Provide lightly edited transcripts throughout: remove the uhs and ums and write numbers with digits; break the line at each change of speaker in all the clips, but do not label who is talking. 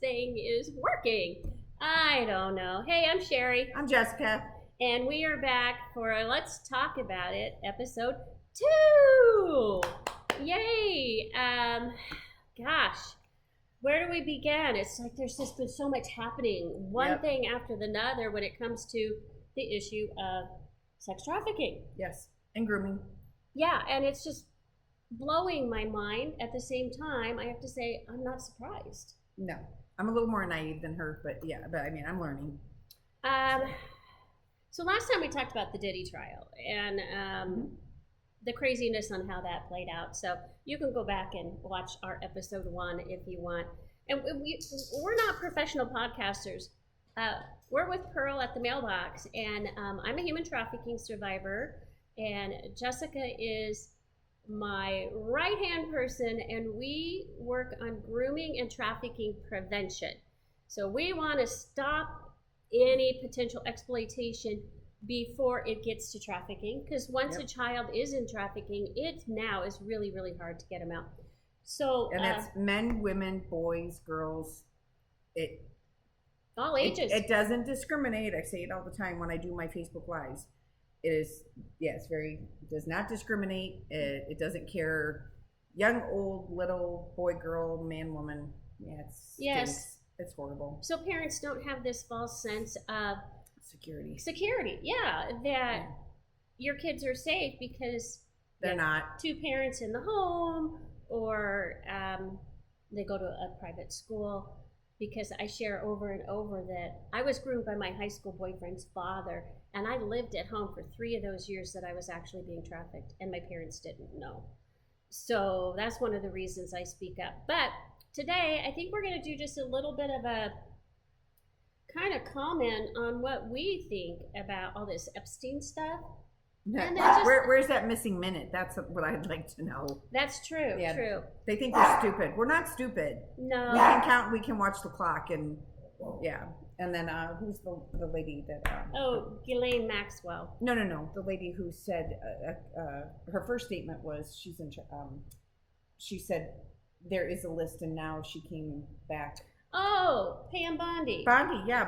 thing is working. I don't know. Hey, I'm Sheri.
I'm Jessica.
And we are back for Let's Talk About It, episode 2. Yay. Gosh, where do we begin? It's like there's just been so much happening, one thing after another when it comes to the issue of sex trafficking.
Yes, and grooming.
Yeah, and it's just blowing my mind. At the same time, I have to say I'm not surprised.
No, I'm a little more naive than her, but I mean, I'm learning.
So last time we talked about the Diddy trial and the craziness on how that played out. So you can go back and watch our episode 1 if you want. And we're not professional podcasters. We're with Pearl at the Mailbox, and I'm a human trafficking survivor, and Jessica is my right-hand person, and we work on grooming and trafficking prevention. So we want to stop any potential exploitation before it gets to trafficking, because once a child is in trafficking, it now is really, really hard to get them out. So
and that's men, women, boys, girls,
all ages.
It doesn't discriminate. I say it all the time when I do my Facebook lives. It does not discriminate. It doesn't care, young, old, little, boy, girl, man, woman. It's horrible.
So parents don't have this false sense of
security.
That your kids are safe because
they're not.
2 parents in the home, or they go to a private school. Because I share over and over that I was groomed by my high school boyfriend's father, and I lived at home for 3 of those years that I was actually being trafficked, and my parents didn't know. So that's one of the reasons I speak up. But today, I think we're going to do just a little bit of a kind of comment on what we think about all this Epstein stuff.
Where's that missing minute? That's what I'd like to know.
That's true.
Yeah,
true.
They think we're stupid. We're not stupid.
No.
We can count. We can watch the clock, and And then who's the lady that?
Ghislaine Maxwell.
No. The lady who said her first statement was she said there is a list, and now she came back.
Oh, Pam Bondi.
Bondi.
Yeah,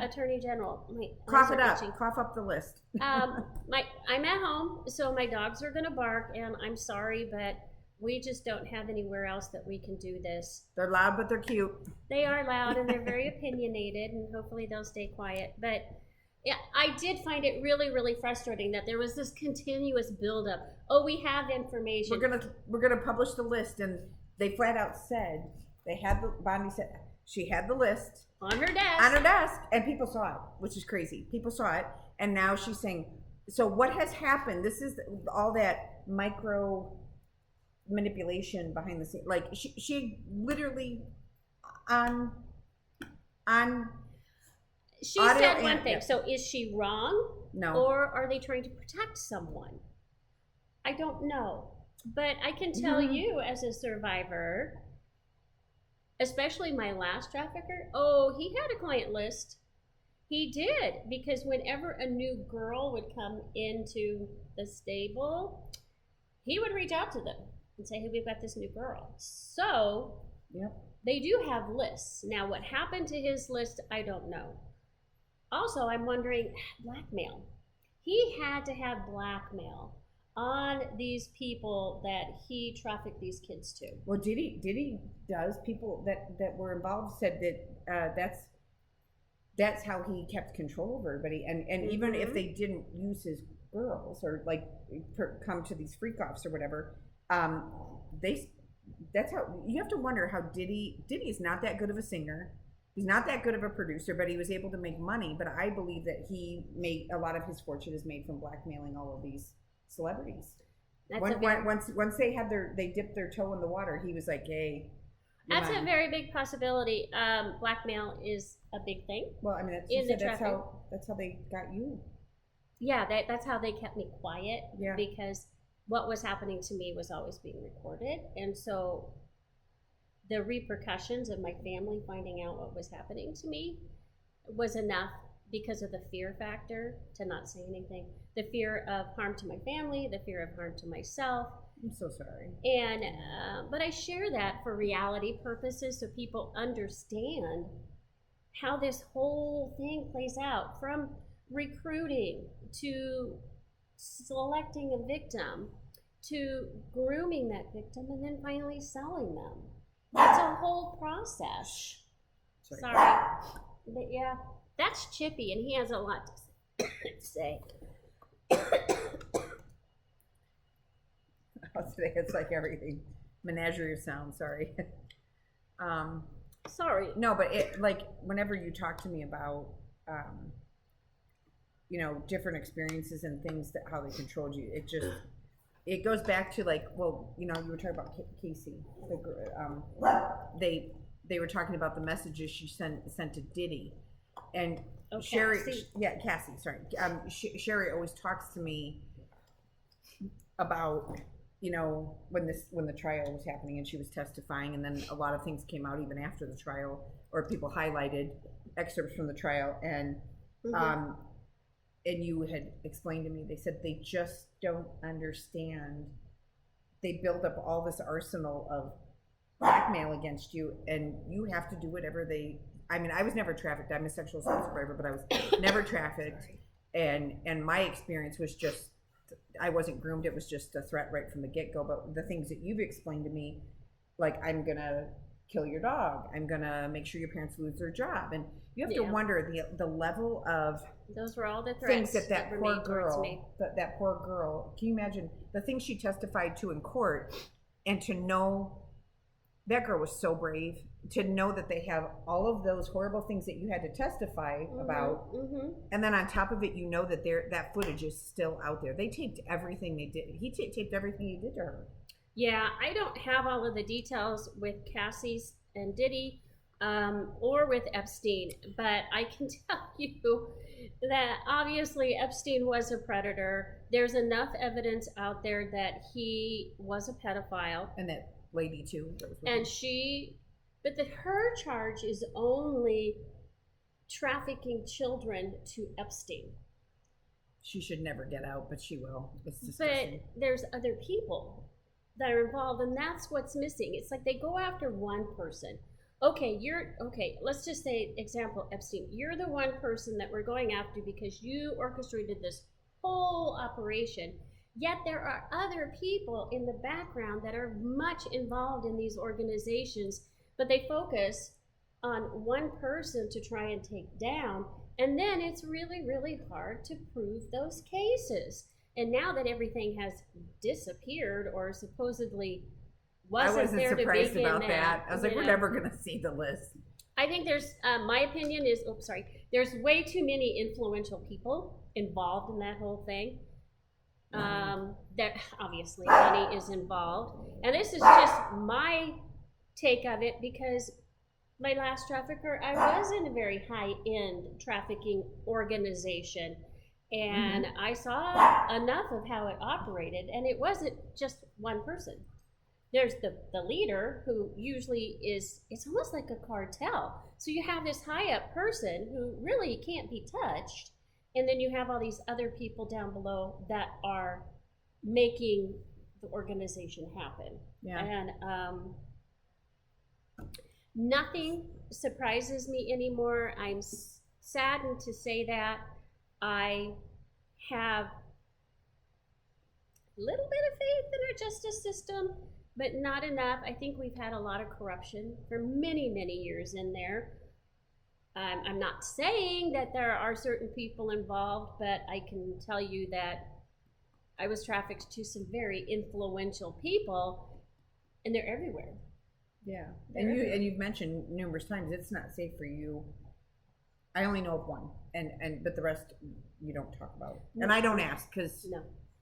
Attorney General.
Cough it up. Cough up the list.
I'm at home, so my dogs are gonna bark, and I'm sorry, but we just don't have anywhere else that we can do this.
They're loud, but they're cute.
They are loud, and they're very opinionated, and hopefully they'll stay quiet. But yeah, I did find it really, really frustrating that there was this continuous buildup. Oh, we have information.
We're gonna publish the list, and they flat out said Bondi said. She had the list
on her desk,
and people saw it, which is crazy. People saw it, and now she's saying, so what has happened? This is all that micro manipulation behind the scenes. Like, she literally on
she said one thing. So is she wrong?
No.
Or are they trying to protect someone? I don't know. But I can tell you as a survivor, especially my last trafficker, he had a client list. He did, because whenever a new girl would come into the stable, he would reach out to them and say, hey, we've got this new girl. So they do have lists. Now, what happened to his list, I don't know. Also, I'm wondering, blackmail. He had to have blackmail on these people that he trafficked these kids to.
Well, Diddy does. People that were involved said that that's how he kept control over everybody. And even if they didn't use his girls or come to these freak offs or whatever, that's how you have to wonder how Diddy's not that good of a singer. He's not that good of a producer, but he was able to make money. But I believe that he made a lot of his fortune is made from blackmailing all of these celebrities. Once they dipped their toe in the water, he was like, hey.
That's a very big possibility. Blackmail is a big thing.
Well, I mean, that's how they got you.
Yeah, that's how they kept me quiet.
Yeah.
Because what was happening to me was always being recorded, and so the repercussions of my family finding out what was happening to me was enough because of the fear factor to not say anything. The fear of harm to my family, the fear of harm to myself.
I'm so sorry.
And but I share that for reality purposes, so people understand how this whole thing plays out, from recruiting to selecting a victim to grooming that victim and then finally selling them. It's a whole process. Sorry. But yeah, that's Chippy, and he has a lot to say.
Today it's like everything. Menagerie of sound, sorry.
Sorry.
No, but it, like, whenever you talk to me about, you know, different experiences and things that how they controlled you, it just, it goes back to, like, well, you know, you were talking about Casey. They were talking about the messages she sent to Diddy, and Sheri, Cassie, sorry. Sheri always talks to me about, you know, when the trial was happening and she was testifying, and then a lot of things came out even after the trial, or people highlighted excerpts from the trial, and and you had explained to me, they said they just don't understand. They build up all this arsenal of blackmail against you, and you have to do whatever they. I mean, I was never trafficked. I'm a sexual assault survivor, but I was never trafficked, and my experience was just, I wasn't groomed. It was just a threat right from the get-go. But the things that you've explained to me, like, I'm gonna kill your dog, I'm gonna make sure your parents lose their job, and you have to wonder the level of
those were all the threats
things that poor girl, that poor girl. Can you imagine the things she testified to in court, and to know that girl was so brave, to know that they have all of those horrible things that you had to testify about, and then on top of it, you know that that footage is still out there. They taped everything they did. He taped everything he did to her.
Yeah, I don't have all of the details with Cassie's and Diddy, or with Epstein, but I can tell you that obviously Epstein was a predator. There's enough evidence out there that he was a pedophile,
and that lady too.
And but her charge is only trafficking children to Epstein.
She should never get out, but she will. It's disgusting.
But there's other people that are involved, and that's what's missing. It's like they go after one person. Okay, let's just say, example, Epstein, you're the one person that we're going after because you orchestrated this whole operation. Yet there are other people in the background that are much involved in these organizations, but they focus on one person to try and take down, and then it's really, really hard to prove those cases. And now that everything has disappeared, or supposedly wasn't there to begin,
I wasn't surprised about that. I was like, we're never going to see the list.
I think there's, my opinion is, there's way too many influential people involved in that whole thing. That obviously money is involved, and this is just my take of it, because my last trafficker, I was in a very high-end trafficking organization, and I saw enough of how it operated, and it wasn't just one person. There's the leader, who usually is, it's almost like a cartel. So you have this high-up person who really can't be touched, and then you have all these other people down below that are making the organization happen. Yeah. And nothing surprises me anymore. I'm saddened to say that. I have a little bit of faith in our justice system, but not enough. I think we've had a lot of corruption for many, many years in there. I'm not saying that there are certain people involved, but I can tell you that I was trafficked to some very influential people, and they're everywhere.
Yeah, and you've mentioned numerous times it's not safe for you. I only know of one, but the rest you don't talk about, and I don't ask because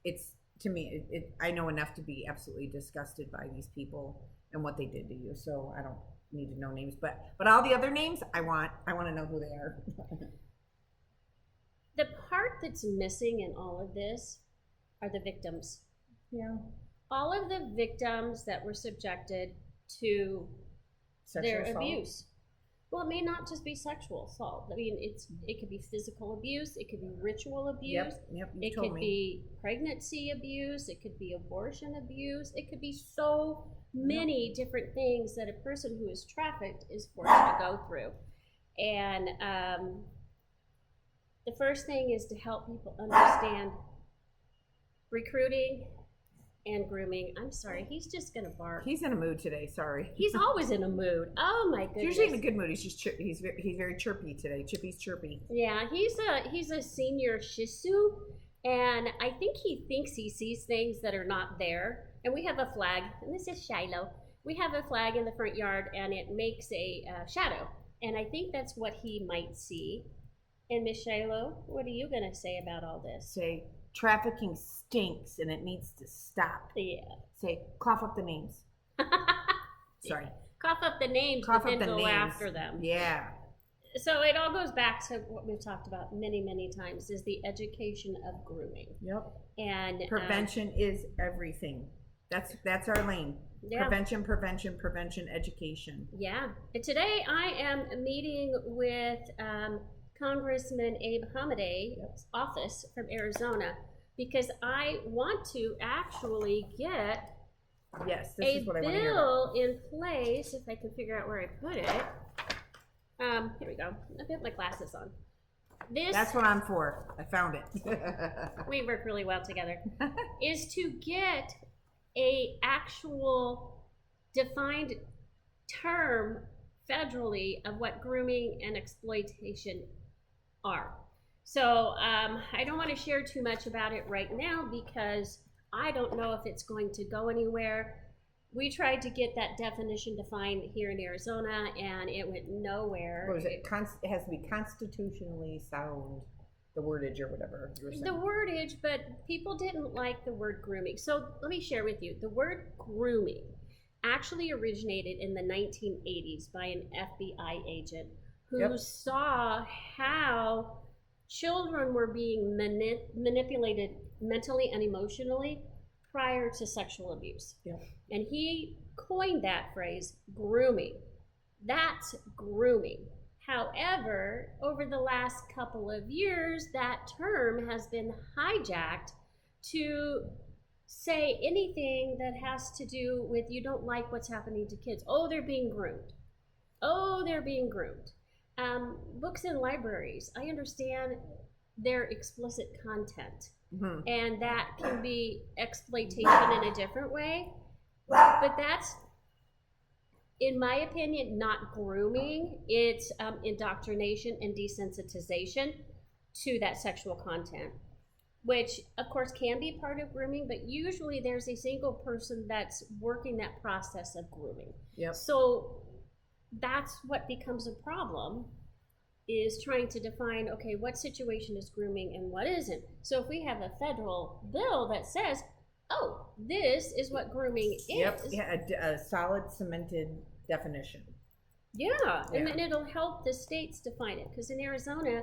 it's, to me, I know enough to be absolutely disgusted by these people and what they did to you. So I don't need to know names, but all the other names I want to know who they are.
The part that's missing in all of this are the victims.
Yeah.
All of the victims that were subjected to their abuse. Well, it may not just be sexual assault. I mean, it could be physical abuse, it could be ritual abuse,
Yep, you
it
told
could
me.
be pregnancy abuse, it could be abortion abuse, it could be so many different things that a person who is trafficked is forced to go through. And the first thing is to help people understand recruiting and grooming. I'm sorry, he's just gonna bark.
He's in a mood today. Sorry.
He's always in a mood. Oh my goodness.
He's usually in a good mood. He's just he's very chirpy today. Chippy's chirpy.
Yeah, he's a senior Shih Tzu, and I think he thinks he sees things that are not there. And we have a flag, and this is Shiloh. We have a flag in the front yard, and it makes a shadow, and I think that's what he might see. And Miss Shiloh, what are you gonna say about all this?
Say trafficking stinks and it needs to stop.
Yeah.
Say cough up the names. Sorry.
Cough up the names,
Cough
but
up
then
the
go
names.
after them.
Yeah.
So it all goes back to what we've talked about many, many times: is the education of grooming.
Yep.
And
Prevention is everything. That's our lane.
Yeah.
Prevention, education.
Yeah. And today I am meeting with Congressman Abe Hamadeh's office from Arizona because I want to actually get
Yes, this
a
is what I want to hear about.
bill in place, if I can figure out where I put it. Here we go. I put my glasses on.
That's what I'm for. I found it.
We work really well together. Is to get a actual defined term federally of what grooming and exploitation are. So I don't want to share too much about it right now because I don't know if it's going to go anywhere. We tried to get that definition defined here in Arizona, and it went nowhere.
What was it? It has to be constitutionally sound, the wordage or whatever you were saying.
The wordage, but people didn't like the word grooming. So let me share with you. The word grooming actually originated in the 1980s by an FBI agent who saw how children were being manipulated mentally and emotionally prior to sexual abuse.
Yep.
And he coined that phrase, grooming. That's grooming. However, over the last couple of years, that term has been hijacked to say anything that has to do with you don't like what's happening to kids. Oh, they're being groomed. Oh, they're being groomed. Books in libraries, I understand their explicit content. Mm-hmm. And that can be exploitation in a different way. But that's, in my opinion, not grooming. It's indoctrination and desensitization to that sexual content, which of course can be part of grooming, but usually there's a single person that's working that process of grooming.
Yep.
So that's what becomes a problem, is trying to define, okay, what situation is grooming and what isn't. So if we have a federal bill that says, oh, this is what grooming is.
Yep, yeah, a solid cemented definition.
Yeah, and then it'll help the states define it. Because in Arizona,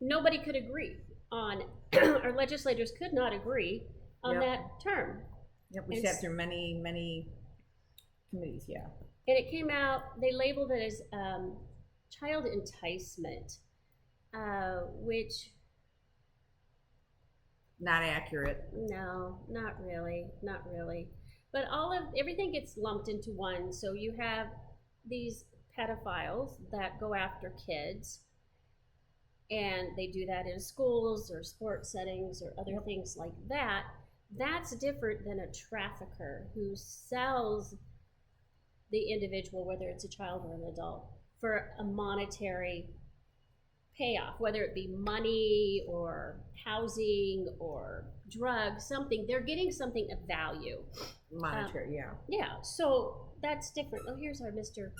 nobody could agree on, our legislators could not agree on that term.
Yep, we sat through many, many committees, yeah.
And it came out, they labeled it as child enticement, which...
Not accurate.
No, not really, not really. But everything gets lumped into one. So you have these pedophiles that go after kids, and they do that in schools or sports settings or other things like that. That's different than a trafficker who sells the individual, whether it's a child or an adult, for a monetary payoff, whether it be money or housing or drugs, something. They're getting something of value.
Monetary,
Yeah, so that's different. Oh, here's our Mr.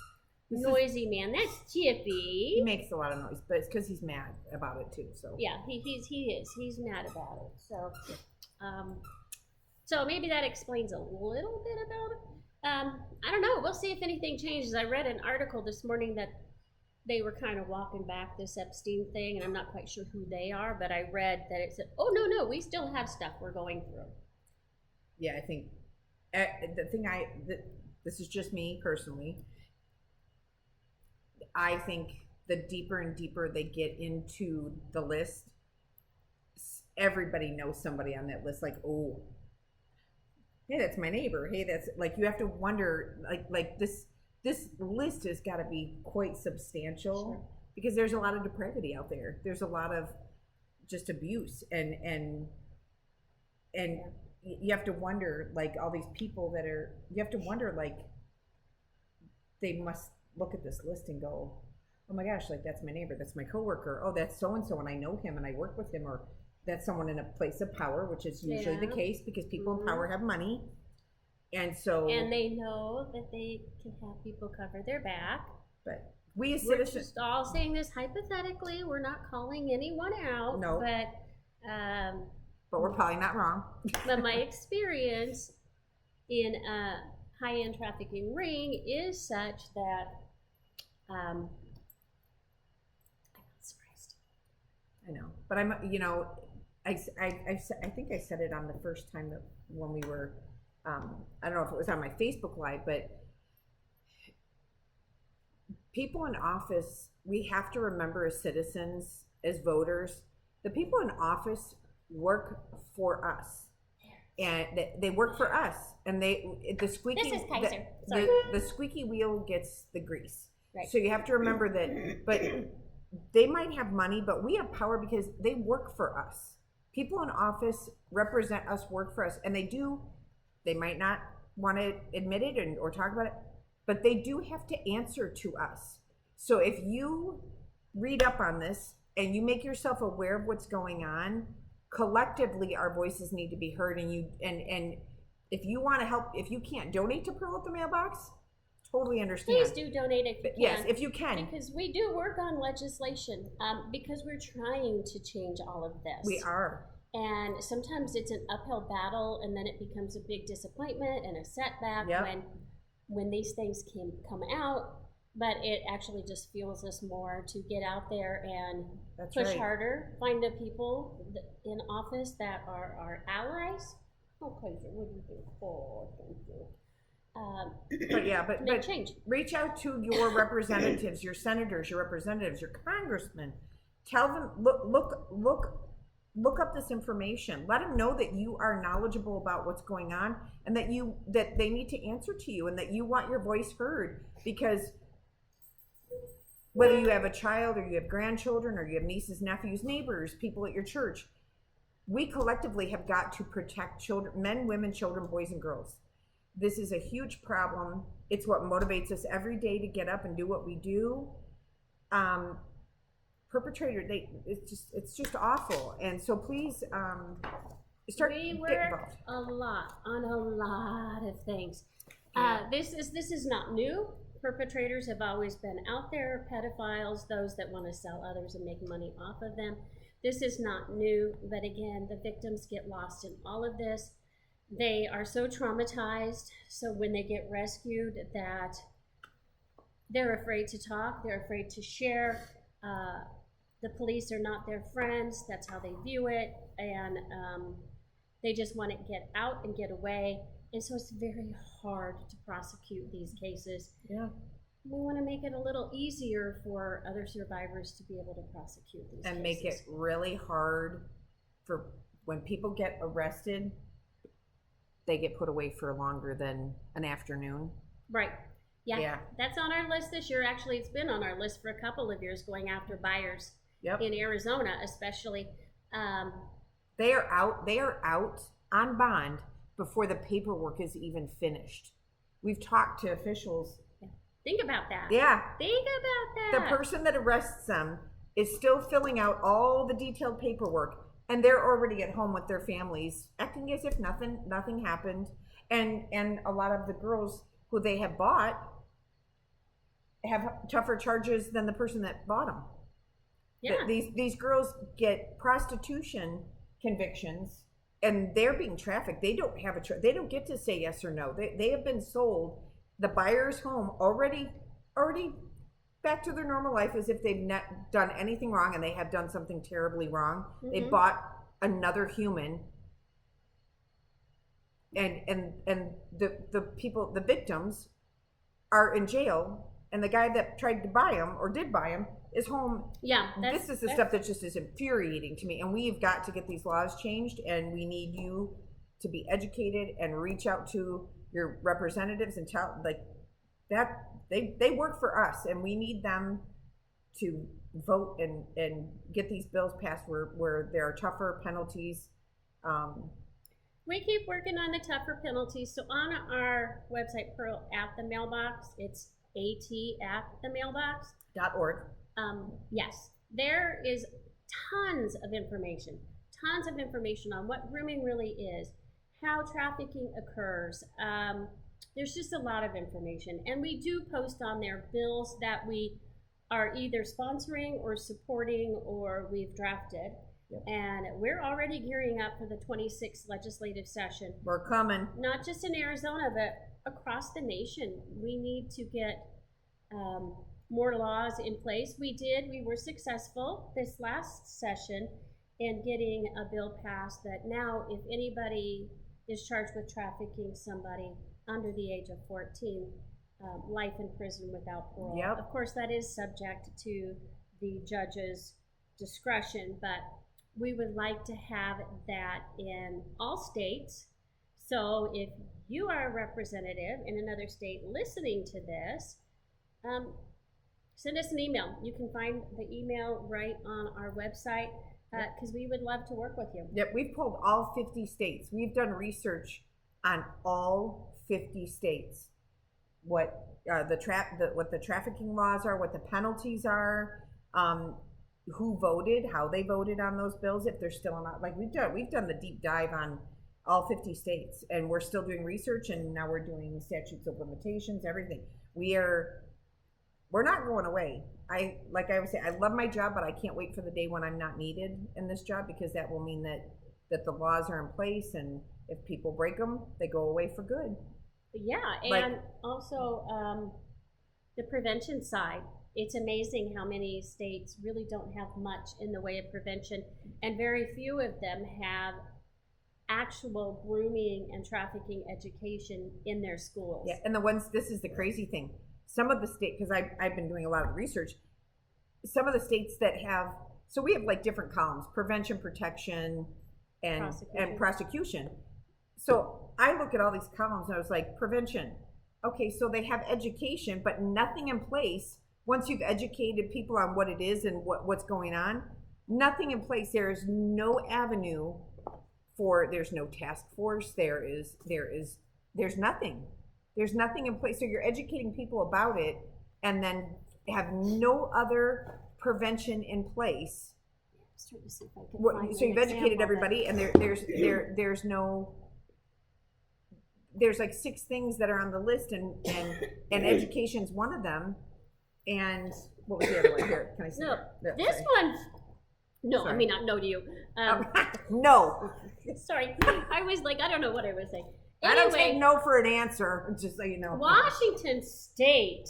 Noisy man. That's Chippy.
He makes a lot of noise, but it's because he's mad about it too. So
yeah, he is. He's mad about it. So, so maybe that explains a little bit about it. I don't know. We'll see if anything changes. I read an article this morning that they were kind of walking back this Epstein thing, and I'm not quite sure who they are, but I read that it said, oh, no, we still have stuff we're going through.
Yeah, I think this is just me personally. I think the deeper and deeper they get into the list, everybody knows somebody on that list. Like, oh, hey, that's my neighbor. Hey, that's like, you have to wonder, like this list has got to be quite substantial. Sure. Because there's a lot of depravity out there. There's a lot of just abuse, and you have to wonder, like, all these people that are, you have to wonder, like, they must look at this list and go, oh my gosh, like, that's my neighbor, that's my coworker, oh, that's so and so, and I know him and I work with him, or that's someone in a place of power, which is usually the case, because people in power have money, and
they know that they can have people cover their back.
But we as
we're
citizens,
just all saying this hypothetically. We're not calling anyone out.
No.
But
we're probably not wrong.
But my experience in a high-end trafficking ring is such that I'm not surprised.
I know, but I'm, I think I said it on the first time that when we were, I don't know if it was on my Facebook Live, but people in office, we have to remember as citizens, as voters, the people in office work for us, and they work for us, and the squeaky,
this is Kaiser.
The squeaky wheel gets the grease.
Right.
So you have to remember that. But they might have money, but we have power because they work for us. People in office represent us, work for us, and they might not want to admit it or talk about it, but they do have to answer to us. So if you read up on this and you make yourself aware of what's going on, collectively our voices need to be heard. And if you want to help, if you can't donate to Pearl at the Mailbox, totally understand.
Please do donate if you can.
Yes, if you can.
Because we do work on legislation, because we're trying to change all of this.
We are.
And sometimes it's an uphill battle, and then it becomes a big disappointment and a setback when these things can come out. But it actually just fuels us more to get out there and push harder, find the people in office that are our allies. Okay, so what do you think? Oh, thank you.
But
change.
Reach out to your representatives, your senators, your representatives, your congressmen. Tell them, look up this information. Let them know that you are knowledgeable about what's going on, and that they need to answer to you, and that you want your voice heard. Because whether you have a child, or you have grandchildren, or you have nieces, nephews, neighbors, people at your church, we collectively have got to protect children, men, women, children, boys, and girls. This is a huge problem. It's what motivates us every day to get up and do what we do. Perpetrator, it's just awful. And so please start getting involved.
On a lot of things. This is not new. Perpetrators have always been out there, pedophiles, those that want to sell others and make money off of them. This is not new, but again, the victims get lost in all of this. They are so traumatized, so when they get rescued, that they're afraid to talk, they're afraid to share. The police are not their friends, that's how they view it, and they just want to get out and get away. And so it's very hard to prosecute these cases.
Yeah.
We want to make it a little easier for other survivors to be able to prosecute these cases.
And make it really hard for when people get arrested, they get put away for longer than an afternoon.
Right. Yeah. That's on our list this year. Actually, it's been on our list for a couple of years, going after buyers in Arizona, especially.
They are out on bond before the paperwork is even finished. We've talked to officials.
Think about that.
Yeah.
Think about that.
The person that arrests them is still filling out all the detailed paperwork, and they're already at home with their families, acting as if nothing happened. And a lot of the girls who they have bought have tougher charges than the person that bought them. Yeah. These girls get prostitution convictions, and they're being trafficked. They don't have they don't get to say yes or no. They have been sold the buyer's home already back to their normal life, as if they've not done anything wrong, and they have done something terribly wrong. Mm-hmm. They bought another human, and the people, the victims, are in jail and the guy that tried to buy them or did buy them is home.
Yeah,
This is the stuff that just is infuriating to me, and we've got to get these laws changed, and we need you to be educated and reach out to your representatives and tell like that they work for us, and we need them to vote and get these bills passed where there are tougher penalties.
We keep working on the tougher penalties. So on our website, Pearl at the Mailbox, it's at@themailbox.org. Yes, there is tons of information on what grooming really is, how trafficking occurs. There's just a lot of information, and we do post on there bills that we are either sponsoring or supporting or we've drafted. Yep. And we're already gearing up for the 26th legislative session.
We're coming.
Not just in Arizona, but across the nation. We need to get more laws in place. We were successful this last session in getting a bill passed that now if anybody is charged with trafficking somebody under the age of 14, life in prison without parole.
Yep.
Of course, that is subject to the judge's discretion, but we would like to have that in all states. So if you are a representative in another state listening to this, send us an email. You can find the email right on our website because we would love to work with you.
Yep, we've pulled all 50 states. We've done research on all 50 states. What the trafficking laws are, what the penalties are, who voted, how they voted on those bills, if they're still not. Like we've done the deep dive on all 50 states, and we're still doing research, and now we're doing statutes of limitations, everything. We're not going away. I would say, I love my job, but I can't wait for the day when I'm not needed in this job, because that will mean that the laws are in place, and if people break them, they go away for good.
Yeah, and also the prevention side. It's amazing how many states really don't have much in the way of prevention, and very few of them have actual grooming and trafficking education in their schools.
Yeah, and this is the crazy thing. Some of the states, because I've been doing a lot of research, some of the states that have, so we have like different columns: prevention, protection, and prosecution. So I look at all these columns and I was like, prevention. Okay, so they have education, but nothing in place. Once you've educated people on what it is and what's going on, nothing in place. There is no avenue there's no task force. There's nothing. There's nothing in place. So you're educating people about it and then have no other prevention in place.
I was trying to see if I could find
So you've educated everybody, and there's like 6 things that are on the list, and education's one of them. And what was the other one? Here, can I see?
No, this one. No, sorry. I mean not no to you.
No.
Sorry, I was like, I don't know what I was saying. Anyway,
I don't take no for an answer. Just so you know.
Washington State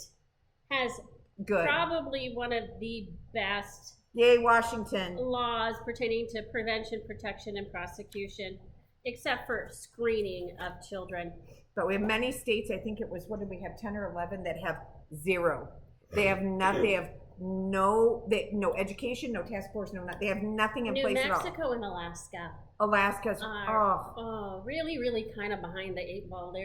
has probably one of the best.
Yay, Washington.
Laws pertaining to prevention, protection, and prosecution, except for screening of children.
But we have many states. I think it was, what did we have, 10 or 11 that have 0. They have not. They have no education, no task force, they have nothing in place at all.
New Mexico and Alaska.
Alaska's
really, really kind of behind the 8 ball.
They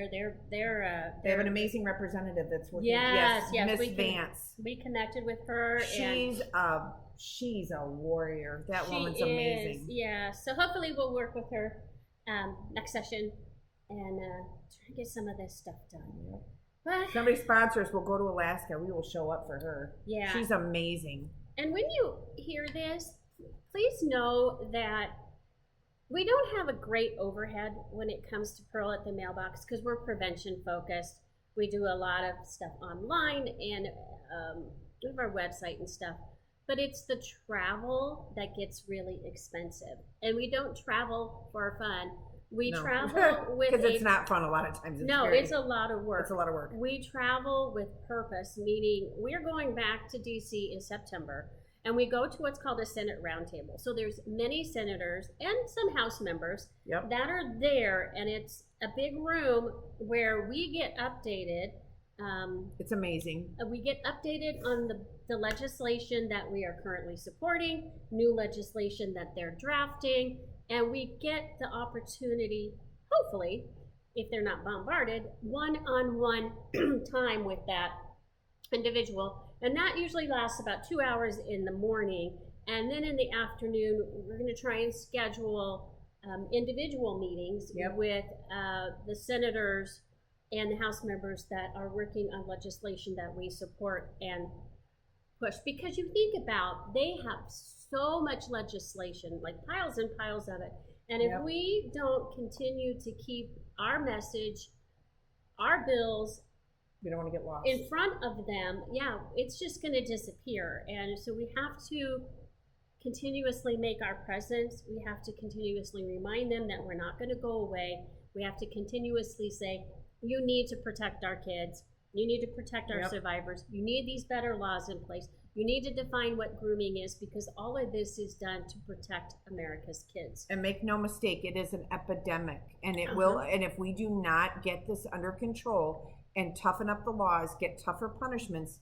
have an amazing representative that's working.
Yes,
Miss Vance.
We connected with her.
She's a warrior. That woman's amazing.
Yeah. So hopefully we'll work with her next session and try to get some of this stuff done.
Somebody sponsors, we'll go to Alaska. We will show up for her.
Yeah.
She's amazing.
And when you hear this, please know that we don't have a great overhead when it comes to Pearl at the Mailbox because we're prevention focused. We do a lot of stuff online and we have our website and stuff. But it's the travel that gets really expensive. And we don't travel for fun. We travel with
because it's not fun a lot of times.
It's a lot of work.
It's a lot of work.
We travel with purpose, meaning we're going back to DC in September, and we go to what's called a Senate roundtable. So there's many senators and some House members that are there, and it's a big room where we get updated
It's amazing.
We get updated on the legislation that we are currently supporting, new legislation that they're drafting, and we get the opportunity, hopefully, if they're not bombarded, one-on-one time with that individual. And that usually lasts about 2 hours in the morning. And then in the afternoon, we're going to try and schedule individual meetings with the senators and the House members that are working on legislation that we support and push. Because you think about, they have so much legislation, like piles and piles of it. And if we don't continue to keep our message, our bills,
we don't want to get lost
in front of them, it's just going to disappear. And so we have to continuously make our presence. We have to continuously remind them that we're not going to go away. We have to continuously say, you need to protect our kids. You need to protect our survivors. You need these better laws in place. You need to define what grooming is, because all of this is done to protect America's kids.
And make no mistake, it is an epidemic, and it will. And if we do not get this under control and toughen up the laws, get tougher punishments,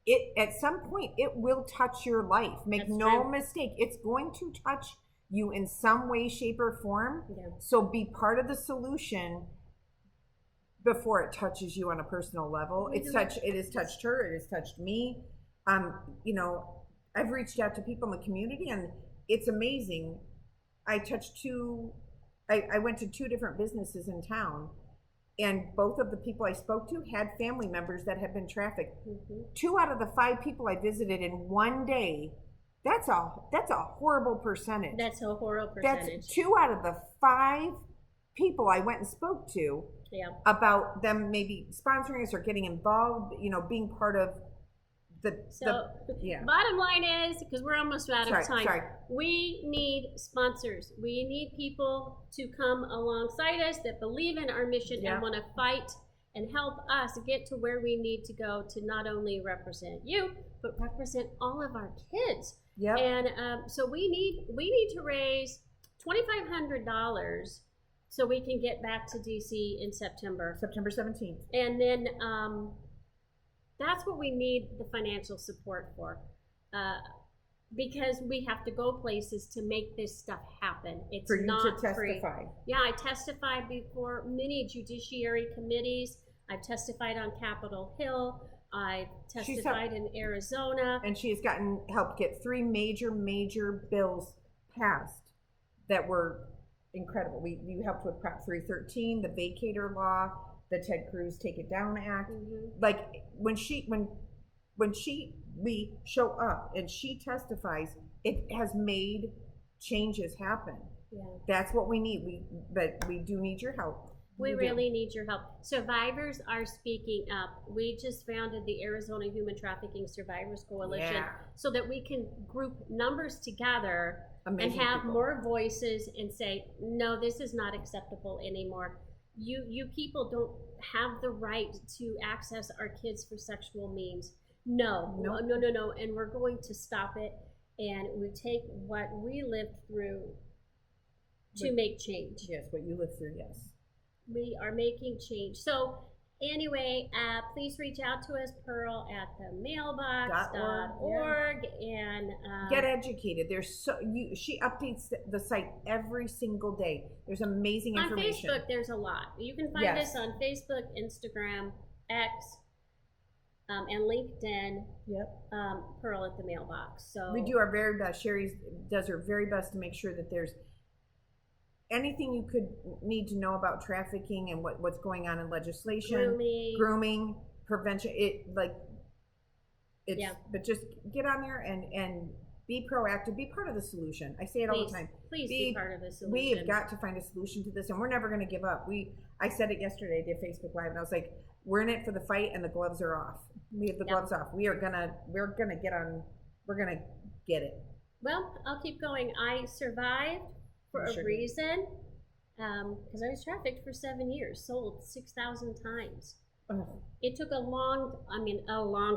it at some point it will touch your life. Make no mistake, it's going to touch you in some way, shape, or form. So be part of the solution before it touches you on a personal level. It has touched her, it has touched me. You know, I've reached out to people in the community, and it's amazing. I went to 2 different businesses in town, and both of the people I spoke to had family members that had been trafficked. 2 out of the 5 people I visited in one day, that's a horrible percentage.
That's a horrible percentage.
That's 2 out of the 5 people I went and spoke to about them maybe sponsoring us or getting involved, you know, being part of
bottom line is, because we're almost out of time, we need sponsors. We need people to come alongside us that believe in our mission and want to fight and help us get to where we need to go to not only represent you, but represent all of our kids. And so we need to raise $2,500 so we can get back to DC in September 17th. And then that's what we need the financial support for, because we have to go places to make this stuff happen. It's
for you
not
to testify.
Free. Yeah, I testified before many judiciary committees. I've testified on Capitol Hill. I testified in Arizona.
And she has helped get 3 major bills passed that were incredible. You helped with Prop 313, the vacator law, the Ted Cruz Take It Down Act. Like when we show up and she testifies, it has made changes happen. That's what we need. But we do need your help.
We really need your help. Survivors are speaking up. We just founded the Arizona Human Trafficking Survivors Coalition so that we can group numbers together and have more voices and say, no, this is not acceptable anymore. You people don't have the right to access our kids for sexual means. No. And we're going to stop it. And we take what we lived through to make change.
Yes, what you lived through, yes.
We are making change. So anyway, please reach out to us, Pearl, at the mailbox.org and
get educated. She updates the site every single day. There's amazing information.
On Facebook, there's a lot. You can find us on Facebook, Instagram, X, and LinkedIn. Pearl at the mailbox. So
we do our very best. Sheri does her very best to make sure that there's anything you could need to know about trafficking and what's going on in legislation, grooming, prevention. But just get on there and be proactive. Be part of the solution. I say it all the time.
Please be part of the solution.
We have got to find a solution to this, and we're never going to give up. I said it yesterday. I did Facebook Live, and I was like, "We're in it for the fight, and the gloves are off. We have the gloves off. We're gonna get it."
Well, I'll keep going. I survived for a reason, because I was trafficked for 7 years, sold 6,000 times. It took a long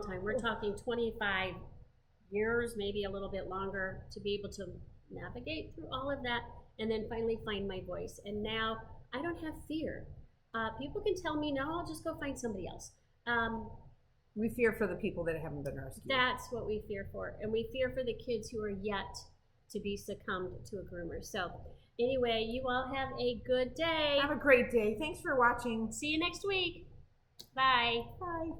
time. We're talking 25 years, maybe a little bit longer, to be able to navigate through all of that and then finally find my voice. And now I don't have fear. People can tell me, no, I'll just go find somebody else.
We fear for the people that haven't been rescued.
That's what we fear for. And we fear for the kids who are yet to be succumbed to a groomer. So anyway, you all have a good day.
Have a great day. Thanks for watching.
See you next week. Bye.
Bye.